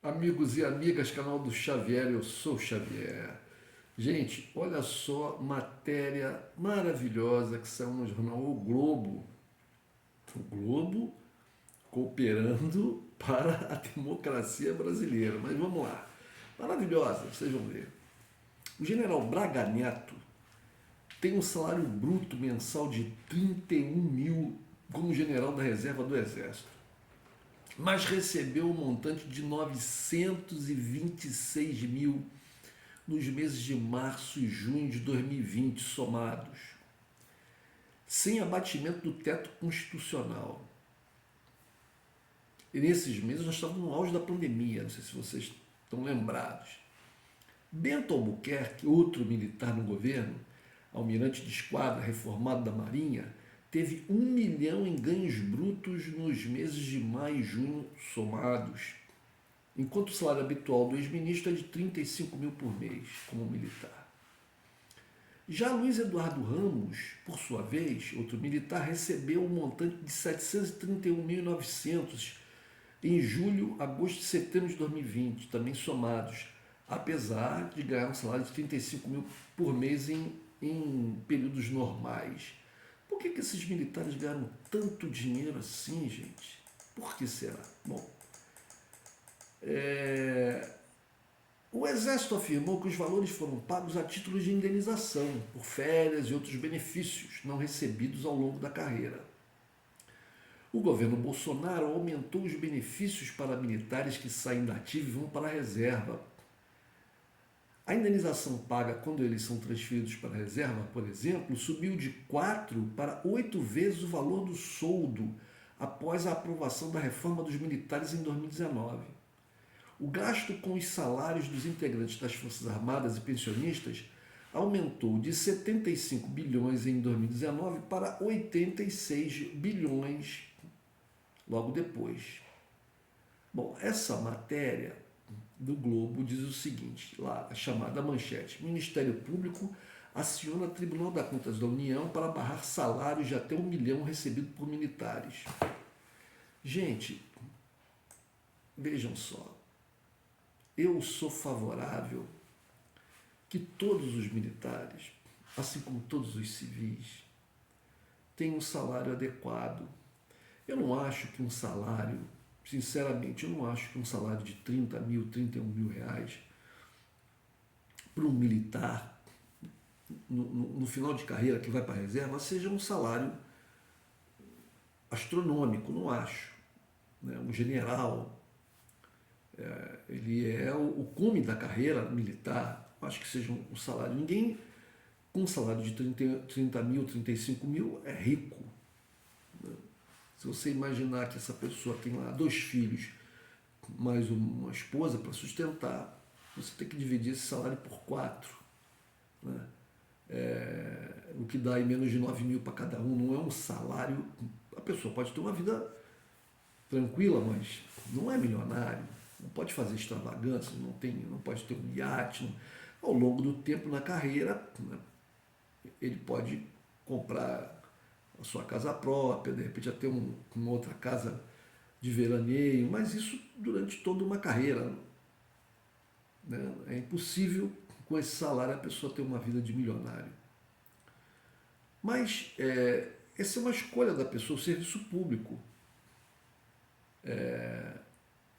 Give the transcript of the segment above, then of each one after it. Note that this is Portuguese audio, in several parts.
Amigos e amigas, canal do Xavier, eu sou o Xavier. Gente, olha só, matéria maravilhosa que saiu no jornal O Globo. O Globo cooperando para a democracia brasileira. Mas vamos lá. Maravilhosa, vocês vão ver. O general Braga Neto tem um salário bruto mensal de 31 mil como general da reserva do Exército, mas recebeu um montante de 926 mil nos meses de março e junho de 2020 somados, sem abatimento do teto constitucional. E nesses meses nós estávamos no auge da pandemia, não sei se vocês estão lembrados. Bento Albuquerque, outro militar no governo, almirante de esquadra reformado da Marinha, teve 1 milhão em ganhos brutos nos meses de maio e junho somados, enquanto o salário habitual do ex-ministro é de 35 mil por mês, como militar. Já Luiz Eduardo Ramos, por sua vez, outro militar, recebeu um montante de 731.900 em julho, agosto e setembro de 2020, também somados, apesar de ganhar um salário de 35 mil por mês em períodos normais. Por que esses militares ganharam tanto dinheiro assim, gente? Por que será? Bom, o Exército afirmou que os valores foram pagos a título de indenização por férias e outros benefícios não recebidos ao longo da carreira. O governo Bolsonaro aumentou os benefícios para militares que saem da ativa e vão para a reserva. A indenização paga quando eles são transferidos para a reserva, por exemplo, subiu de 4 para 8 vezes o valor do soldo após a aprovação da reforma dos militares em 2019. O gasto com os salários dos integrantes das Forças Armadas e pensionistas aumentou de 75 bilhões em 2019 para 86 bilhões logo depois. Bom, essa matéria do Globo diz o seguinte, lá a chamada manchete: Ministério Público aciona Tribunal das Contas da União para barrar salários de até 1 milhão recebido por militares. Gente, vejam só, eu sou favorável que todos os militares, assim como todos os civis, tenham um salário adequado. Eu não acho que um salário, sinceramente, eu não acho que um salário de 30 mil, 31 mil reais para um militar no final de carreira que vai para a reserva seja um salário astronômico, não acho. Um general, ele é o cume da carreira militar, acho que seja um salário. Ninguém com um salário de 30 mil, 35 mil é rico. Se você imaginar que essa pessoa tem lá 2 filhos, mais uma esposa para sustentar, você tem que dividir esse salário por 4. Né? O que dá aí menos de 9 mil para cada um. Não é um salário. A pessoa pode ter uma vida tranquila, mas não é milionário. Não pode fazer extravagância, não pode ter um iate. Ao longo do tempo na carreira, né, ele pode comprar a sua casa própria, de repente até uma outra casa de veraneio, mas isso durante toda uma carreira. Né? É impossível com esse salário a pessoa ter uma vida de milionário. Mas essa é uma escolha da pessoa, o serviço público.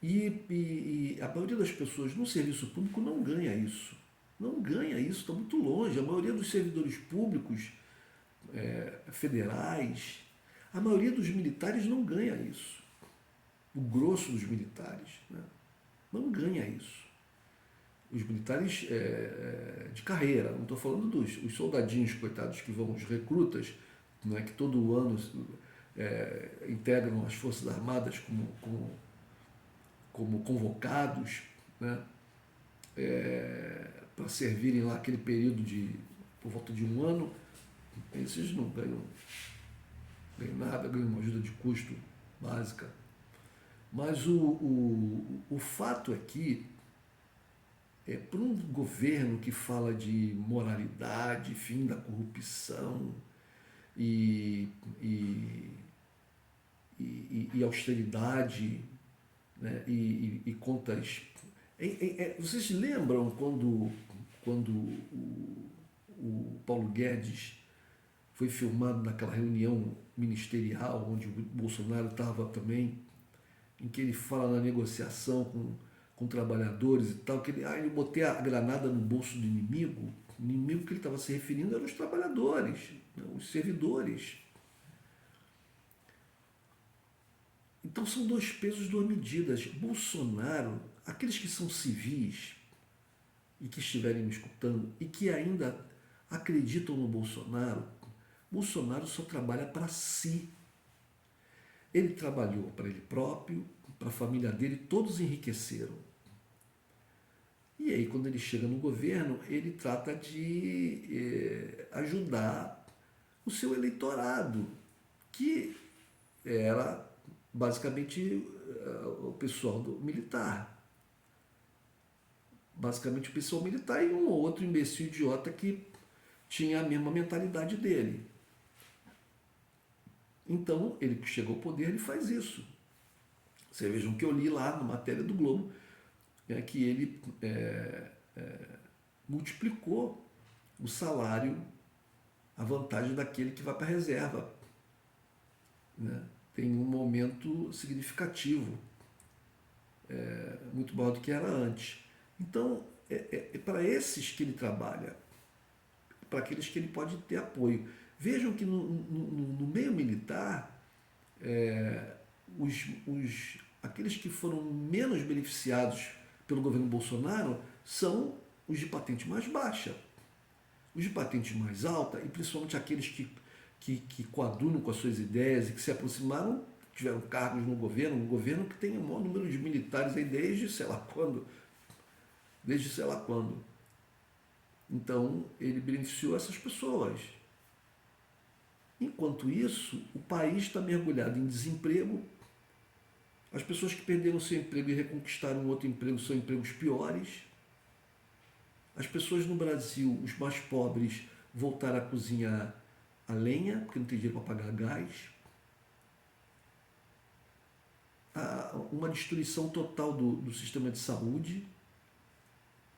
E a maioria das pessoas no serviço público não ganha isso. Não ganha isso, está muito longe. A maioria dos servidores públicos federais, a maioria dos militares não ganha isso. O grosso dos militares, né, não ganha isso. Os militares de carreira, não estou falando dos soldadinhos, coitados, que vão, os recrutas, não é, que todo ano integram as Forças Armadas como convocados, né, para servirem lá aquele período por volta de 1 ano. Esses não ganham nada, ganham uma ajuda de custo básica. Mas o fato é que, para um governo que fala de moralidade, fim da corrupção e austeridade, né, e contas. Vocês lembram quando o Paulo Guedes foi filmado naquela reunião ministerial onde o Bolsonaro estava também, em que ele fala na negociação com trabalhadores e tal, que ele botei a granada no bolso do inimigo. O inimigo que ele estava se referindo eram os trabalhadores, né, os servidores. Então são dois pesos, duas medidas. Bolsonaro, aqueles que são civis e que estiverem me escutando e que ainda acreditam no Bolsonaro, Bolsonaro só trabalha para si. Ele trabalhou para ele próprio, para a família dele, todos enriqueceram. E aí, quando ele chega no governo, ele trata de ajudar o seu eleitorado, que era basicamente o pessoal militar. Basicamente o pessoal militar e um ou outro imbecil idiota que tinha a mesma mentalidade dele. Então, ele que chegou ao poder, ele faz isso. Vocês vejam que eu li lá na matéria do Globo, que ele multiplicou o salário, a vantagem daquele que vai para a reserva. Né? Tem um aumento significativo, muito maior do que era antes. Então, é para esses que ele trabalha, para aqueles que ele pode ter apoio. Vejam que no meio militar, aqueles que foram menos beneficiados pelo governo Bolsonaro são os de patente mais baixa. Os de patente mais alta, e principalmente aqueles que coadunam com as suas ideias e que se aproximaram, tiveram cargos no governo, um governo que tem o maior número de militares aí desde sei lá quando. Desde sei lá quando. Então, ele beneficiou essas pessoas. Enquanto isso, o país está mergulhado em desemprego. As pessoas que perderam seu emprego e reconquistaram outro emprego são empregos piores. As pessoas no Brasil, os mais pobres, voltaram a cozinhar a lenha, porque não tem dinheiro para pagar gás. Há uma destruição total do sistema de saúde,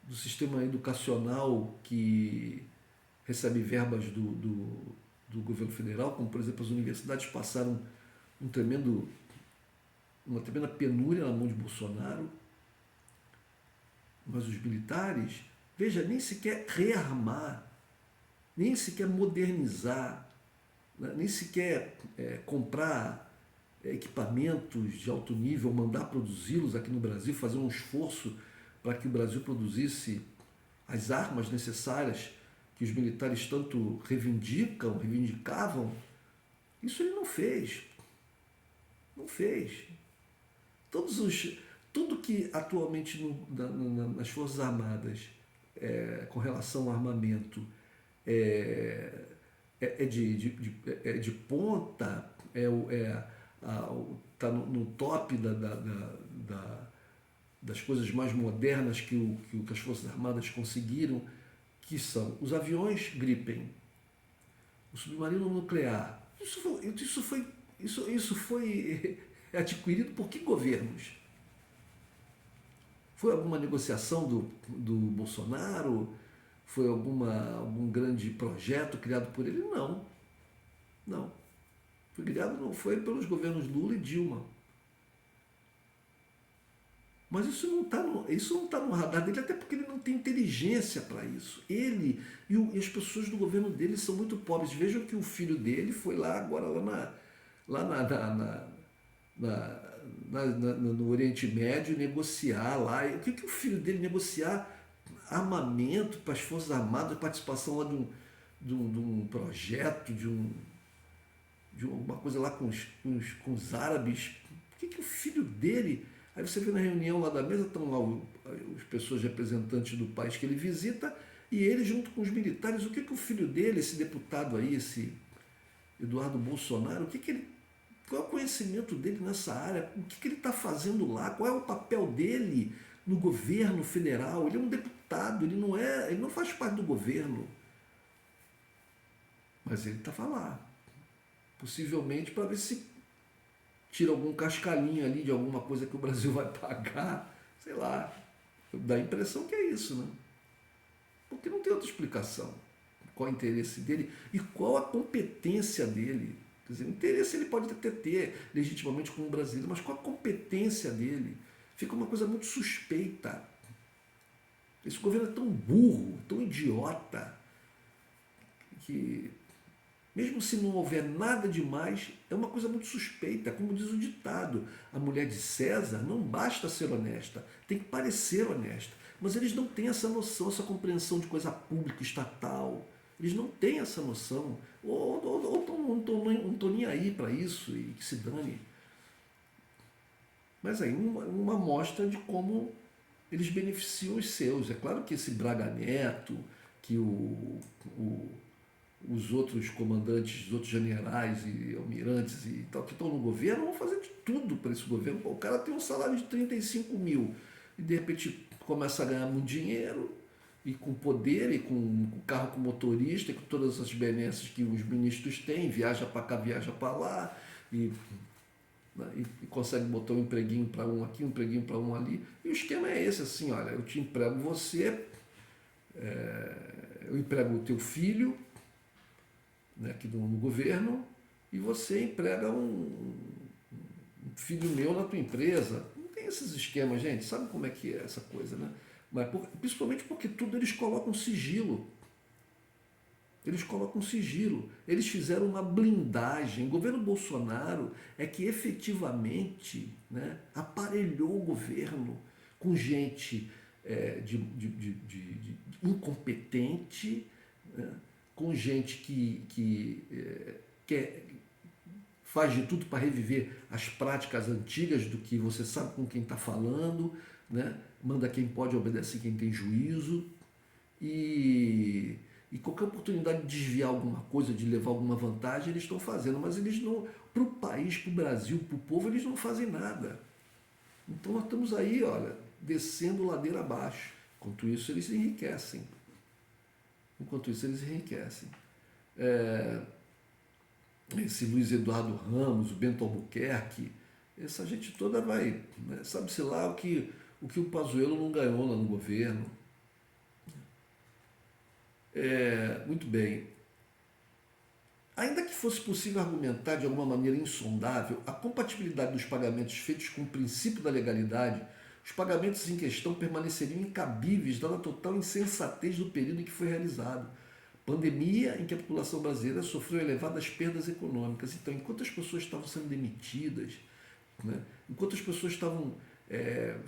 do sistema educacional que recebe verbas do governo federal, como por exemplo as universidades passaram uma tremenda penúria na mão de Bolsonaro, mas os militares, veja, nem sequer rearmar, nem sequer modernizar, nem sequer comprar equipamentos de alto nível, mandar produzi-los aqui no Brasil, fazer um esforço para que o Brasil produzisse as armas necessárias que os militares tanto reivindicavam, isso ele não fez. Não fez. Tudo que atualmente nas Forças Armadas, com relação ao armamento, de ponta, está no top das coisas mais modernas que as Forças Armadas conseguiram, que são os aviões Gripen, o submarino nuclear. Isso foi adquirido por que governos? Foi alguma negociação do Bolsonaro? Foi algum grande projeto criado por ele? Não. Não. Foi pelos governos Lula e Dilma. Mas isso não está no radar dele, até porque ele não tem inteligência para isso. Ele e as pessoas do governo dele são muito pobres. Vejam que o filho dele foi lá agora, no Oriente Médio, negociar lá. O que o filho dele negociar? Armamento para as Forças Armadas, participação lá de um projeto, de alguma coisa lá com os árabes. O que o filho dele... Aí você vê na reunião lá da mesa, estão lá as pessoas representantes do país que ele visita, e ele junto com os militares. O que o filho dele, esse deputado aí, esse Eduardo Bolsonaro, qual é o conhecimento dele nessa área? O que ele está fazendo lá? Qual é o papel dele no governo federal? Ele é um deputado, ele não faz parte do governo. Mas ele estava lá, possivelmente para ver se tira algum cascalhinho ali de alguma coisa que o Brasil vai pagar, sei lá. Dá a impressão que é isso, né? Porque não tem outra explicação. Qual é o interesse dele e qual a competência dele. Quer dizer, o interesse ele pode até ter legitimamente como brasileiro, mas qual a competência dele? Fica uma coisa muito suspeita. Esse governo é tão burro, tão idiota, que mesmo se não houver nada demais, é uma coisa muito suspeita. Como diz o ditado, a mulher de César não basta ser honesta, tem que parecer honesta. Mas eles não têm essa noção, essa compreensão de coisa pública, estatal. Eles não têm essa noção. Ou não estão nem aí para isso e que se dane. Mas aí uma amostra de como eles beneficiam os seus. É claro que esse Braga Neto, que os outros comandantes, os outros generais e almirantes e tal, que estão no governo, vão fazer de tudo para esse governo. Pô, o cara tem um salário de 35 mil e de repente começa a ganhar muito dinheiro e com poder e com carro com motorista e com todas as benesses que os ministros têm, viaja para cá, viaja para lá e, e consegue botar um empreguinho para um aqui, um empreguinho para um ali. E o esquema é esse, assim, olha, eu te emprego você, eu emprego o teu filho, né, aqui no governo, e você emprega um filho meu na tua empresa. Não tem esses esquemas, gente. Sabe como é que é essa coisa, né? Mas principalmente porque tudo eles colocam sigilo. Eles colocam sigilo. Eles fizeram uma blindagem. O governo Bolsonaro é que efetivamente, né, aparelhou o governo com gente de incompetente, né, com gente que faz de tudo para reviver as práticas antigas do que você sabe com quem está falando, né? Manda quem pode, obedece quem tem juízo, e qualquer oportunidade de desviar alguma coisa, de levar alguma vantagem, eles estão fazendo, mas eles não, para o país, para o Brasil, para o povo, eles não fazem nada. Então nós estamos aí, olha, descendo ladeira abaixo. Enquanto isso, eles enriquecem. Enquanto isso, eles enriquecem. Esse Luiz Eduardo Ramos, o Bento Albuquerque, essa gente toda vai, né? Sabe-se lá o Pazuello não ganhou lá no governo. Muito bem. Ainda que fosse possível argumentar de alguma maneira insondável a compatibilidade dos pagamentos feitos com o princípio da legalidade, os pagamentos em questão permaneceriam incabíveis, dada a total insensatez do período em que foi realizado. Pandemia em que a população brasileira sofreu elevadas perdas econômicas. Então, enquanto as pessoas estavam sendo demitidas, né, enquanto as pessoas estavam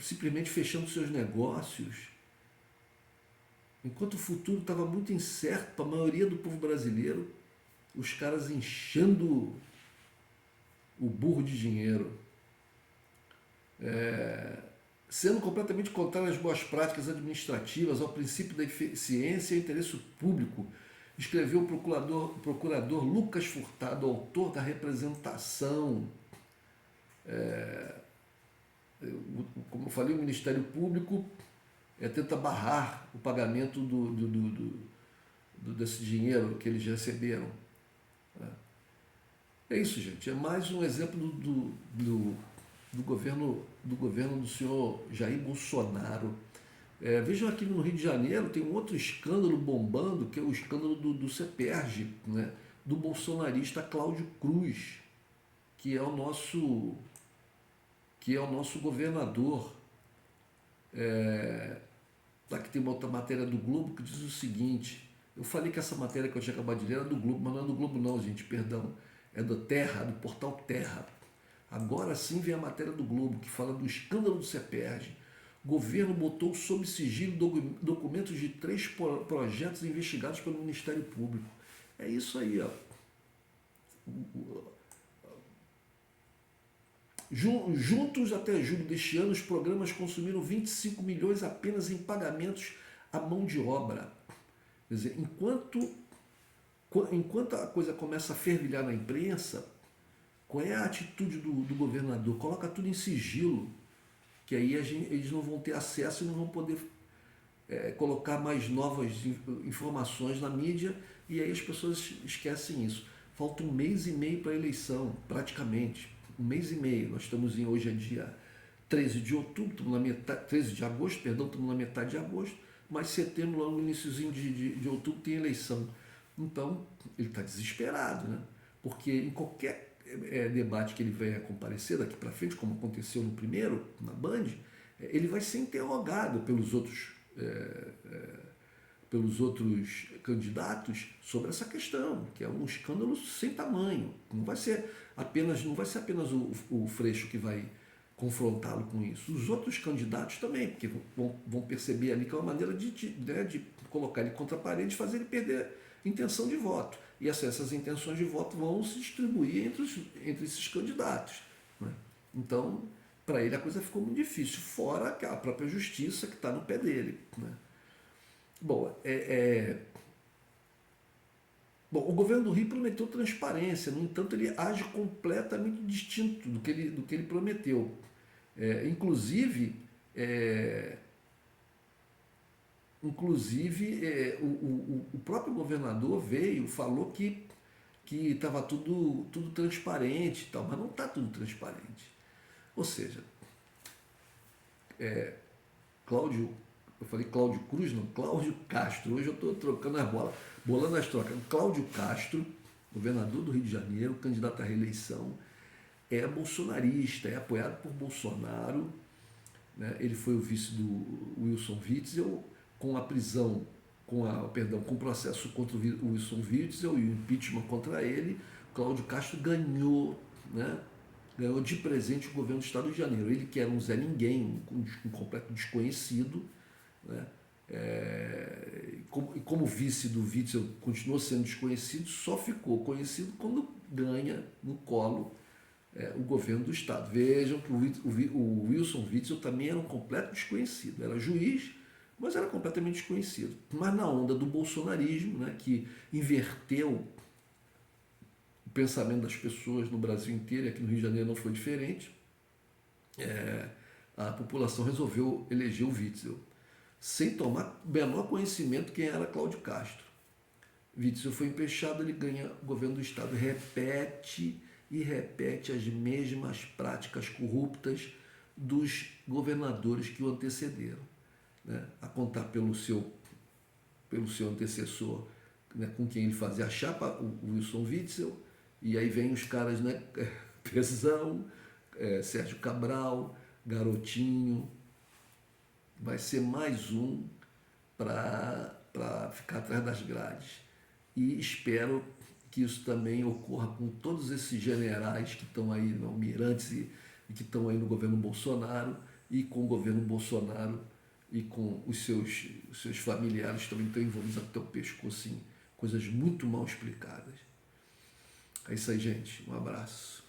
simplesmente fechando seus negócios, enquanto o futuro estava muito incerto para a maioria do povo brasileiro, os caras enchendo o burro de dinheiro, sendo completamente contrário às boas práticas administrativas, ao princípio da eficiência e interesse público, escreveu o procurador Lucas Furtado, autor da representação. Como eu falei, o Ministério Público tenta barrar o pagamento desse dinheiro que eles receberam. É isso, gente. É mais um exemplo do governo do senhor Jair Bolsonaro. Vejam aqui no Rio de Janeiro tem um outro escândalo bombando, que é o escândalo do CEPERJ, né? Do bolsonarista Cláudio Cruz, que é o nosso governador. Aqui tem uma outra matéria do Globo que diz o seguinte. Eu falei que essa matéria que eu tinha acabado de ler era do Globo, mas não é do Globo não, gente, perdão. É do Terra, do portal Terra. Agora sim vem a matéria do Globo, que fala do escândalo do CEPERJ. O governo botou sob sigilo documentos de 3 projetos investigados pelo Ministério Público. É isso aí, ó. Juntos até julho deste ano, os programas consumiram 25 milhões apenas em pagamentos à mão de obra. Quer dizer, enquanto a coisa começa a fervilhar na imprensa, qual é a atitude do governador? Coloca tudo em sigilo, que aí eles não vão ter acesso e não vão poder colocar mais novas informações na mídia, e aí as pessoas esquecem isso. Falta 1 mês e meio para a eleição, praticamente. um mês e meio. Nós estamos hoje é dia 13 de outubro, estamos na metade, 13 de agosto, perdão, estamos na metade de agosto, mas setembro, lá no iníciozinho de outubro, tem eleição. Então, ele está desesperado, né? Porque em qualquer debate que ele venha comparecer daqui para frente, como aconteceu no primeiro, na Band, ele vai ser interrogado pelos outros candidatos sobre essa questão, que é um escândalo sem tamanho. Não vai ser apenas o Freixo que vai confrontá-lo com isso. Os outros candidatos também, porque vão perceber ali que é uma maneira de colocar ele contra a parede e fazer ele perder intenção de voto. E essas intenções de voto vão se distribuir entre esses candidatos, né? Então, para ele a coisa ficou muito difícil, fora a própria justiça que está no pé dele, né? Bom, Bom, o governo do Rio prometeu transparência, no entanto, ele age completamente distinto do que ele prometeu. Inclusive, o próprio governador falou que estava tudo transparente e tal, mas não está tudo transparente. Ou seja, Cláudio, eu falei Cláudio Cruz, não, Cláudio Castro, hoje eu estou trocando as bolas, bolando as trocas. Cláudio Castro, governador do Rio de Janeiro, candidato à reeleição, é bolsonarista, é apoiado por Bolsonaro, né? Ele foi o vice do Wilson Witzel, com a prisão, com o processo contra o Wilson Witzel e o impeachment contra ele. Cláudio Castro ganhou, né? Ganhou de presente o governo do Estado do Rio de Janeiro. Ele que era um Zé Ninguém, um completo desconhecido, né? E como vice do Witzel continuou sendo desconhecido, só ficou conhecido quando ganha no colo o governo do Estado. Vejam que o Wilson Witzel também era um completo desconhecido. Era juiz, mas era completamente desconhecido. Mas na onda do bolsonarismo, né, que inverteu o pensamento das pessoas no Brasil inteiro, e aqui no Rio de Janeiro não foi diferente, a população resolveu eleger o Witzel, sem tomar o menor conhecimento quem era Cláudio Castro. Witzel foi empechado, ele ganha o governo do Estado, repete as mesmas práticas corruptas dos governadores que o antecederam, né? A contar pelo seu antecessor, né, com quem ele fazia a chapa, o Wilson Witzel, e aí vem os caras, né, Pezão, Sérgio Cabral, Garotinho. Vai ser mais um para ficar atrás das grades. E espero que isso também ocorra com todos esses generais que estão aí, almirantes, e que estão aí no governo Bolsonaro, e com o governo Bolsonaro e com os seus familiares também estão envolvidos até o pescoço em coisas muito mal explicadas. É isso aí, gente. Um abraço.